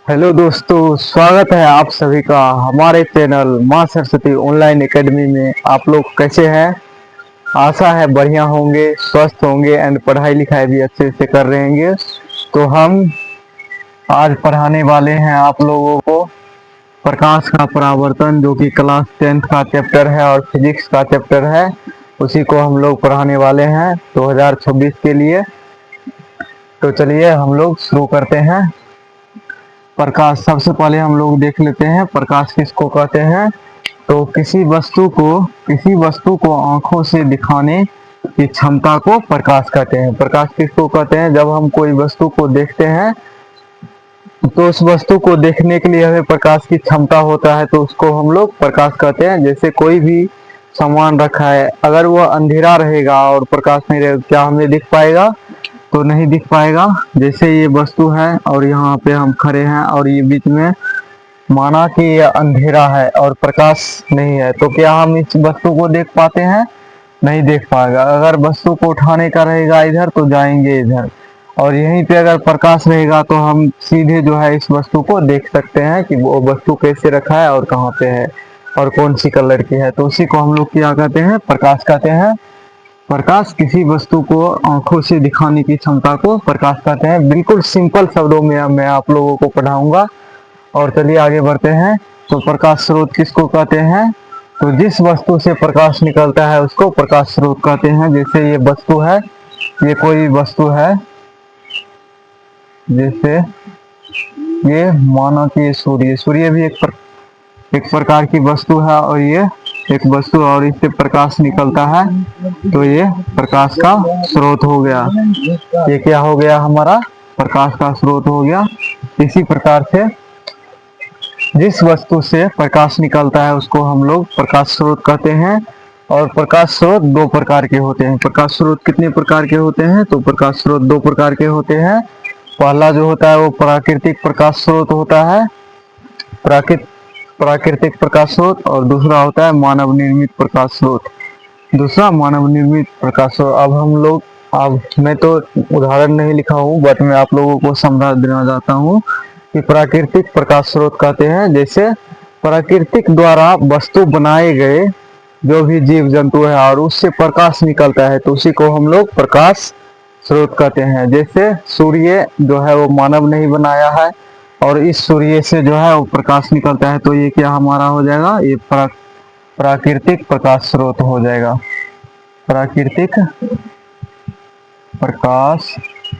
Hello दोस्तों, स्वागत है आप सभी का हमारे चैनल माँ सरस्वती ऑनलाइन एकेडमी में। आप लोग कैसे हैं? आशा है बढ़िया होंगे, स्वस्थ होंगे एंड पढ़ाई लिखाई भी अच्छे से कर रहे होंगे। तो हम आज पढ़ाने वाले हैं आप लोगों को प्रकाश का परावर्तन, जो कि क्लास 10th का चैप्टर है और फिजिक्स का चैप्टर है। उसी को हम लोग पढ़ाने वाले हैं 2026 के लिए। तो चलिए हम लोग शुरू करते हैं। प्रकाश, सबसे पहले हम लोग देख लेते हैं प्रकाश किसको कहते हैं। तो किसी वस्तु को आंखों से दिखाने की क्षमता को प्रकाश कहते हैं। प्रकाश किसको कहते हैं? जब हम कोई वस्तु को देखते हैं तो उस वस्तु को देखने के लिए हमें प्रकाश की क्षमता होता है, तो उसको हम लोग प्रकाश कहते हैं। जैसे कोई भी सामान रखा है, अगर वह अंधेरा रहेगा और प्रकाश नहीं रहेगा, क्या हमें दिख पाएगा? तो नहीं दिख पाएगा। जैसे ये वस्तु है और यहाँ पे हम खड़े हैं और ये बीच में माना कि ये अंधेरा है और प्रकाश नहीं है, तो क्या हम इस वस्तु को देख पाते हैं? नहीं देख पाएगा। अगर वस्तु को उठाने का रहेगा इधर तो जाएंगे इधर, और यहीं पे अगर प्रकाश रहेगा तो हम सीधे जो है इस वस्तु को देख सकते हैं कि वो वस्तु कैसे रखा है और कहाँ पे है और कौन सी कलर की है। तो उसी को हम लोग क्या कहते हैं? प्रकाश कहते हैं। प्रकाश किसी वस्तु को आंखों से दिखाने की क्षमता को प्रकाश कहते हैं। बिल्कुल सिंपल शब्दों में मैं आप लोगों को पढ़ाऊंगा। और चलिए आगे बढ़ते हैं। तो प्रकाश स्रोत किसको कहते हैं? तो जिस वस्तु से प्रकाश निकलता है उसको प्रकाश स्रोत कहते हैं। जैसे ये वस्तु है, ये कोई वस्तु है, जैसे ये माना कि सूर्य भी एक प्रकार की वस्तु है, और ये एक वस्तु और इससे प्रकाश निकलता है, तो ये प्रकाश का स्रोत हो गया। ये क्या हो गया? हमारा प्रकाश का स्रोत हो गया। इसी प्रकार से जिस वस्तु से प्रकाश निकलता है उसको हम लोग प्रकाश स्रोत कहते हैं। और प्रकाश स्रोत दो प्रकार के होते हैं। प्रकाश स्रोत कितने प्रकार के होते हैं? तो प्रकाश स्रोत दो प्रकार के होते हैं। पहला जो होता है वो प्राकृतिक प्रकाश स्रोत होता है, प्राकृतिक प्रकाश स्रोत, और दूसरा होता है मानव निर्मित प्रकाश स्रोत। दूसरा मानव निर्मित प्रकाश स्रोत। अब मैं तो उदाहरण नहीं लिखा हूँ, बट मैं आप लोगों को समझा देना चाहता हूँ कि प्राकृतिक प्रकाश स्रोत कहते हैं जैसे प्राकृतिक द्वारा वस्तु बनाए गए जो भी जीव जंतु है और उससे प्रकाश निकलता है, तो उसी को हम लोग प्रकाश स्रोत कहते हैं। जैसे सूर्य जो है वो मानव नहीं बनाया है और इस सूर्य से जो है वो प्रकाश निकलता है, तो ये क्या हमारा हो जाएगा? ये प्राकृतिक प्रकाश स्रोत हो जाएगा। प्राकृतिक प्रकाश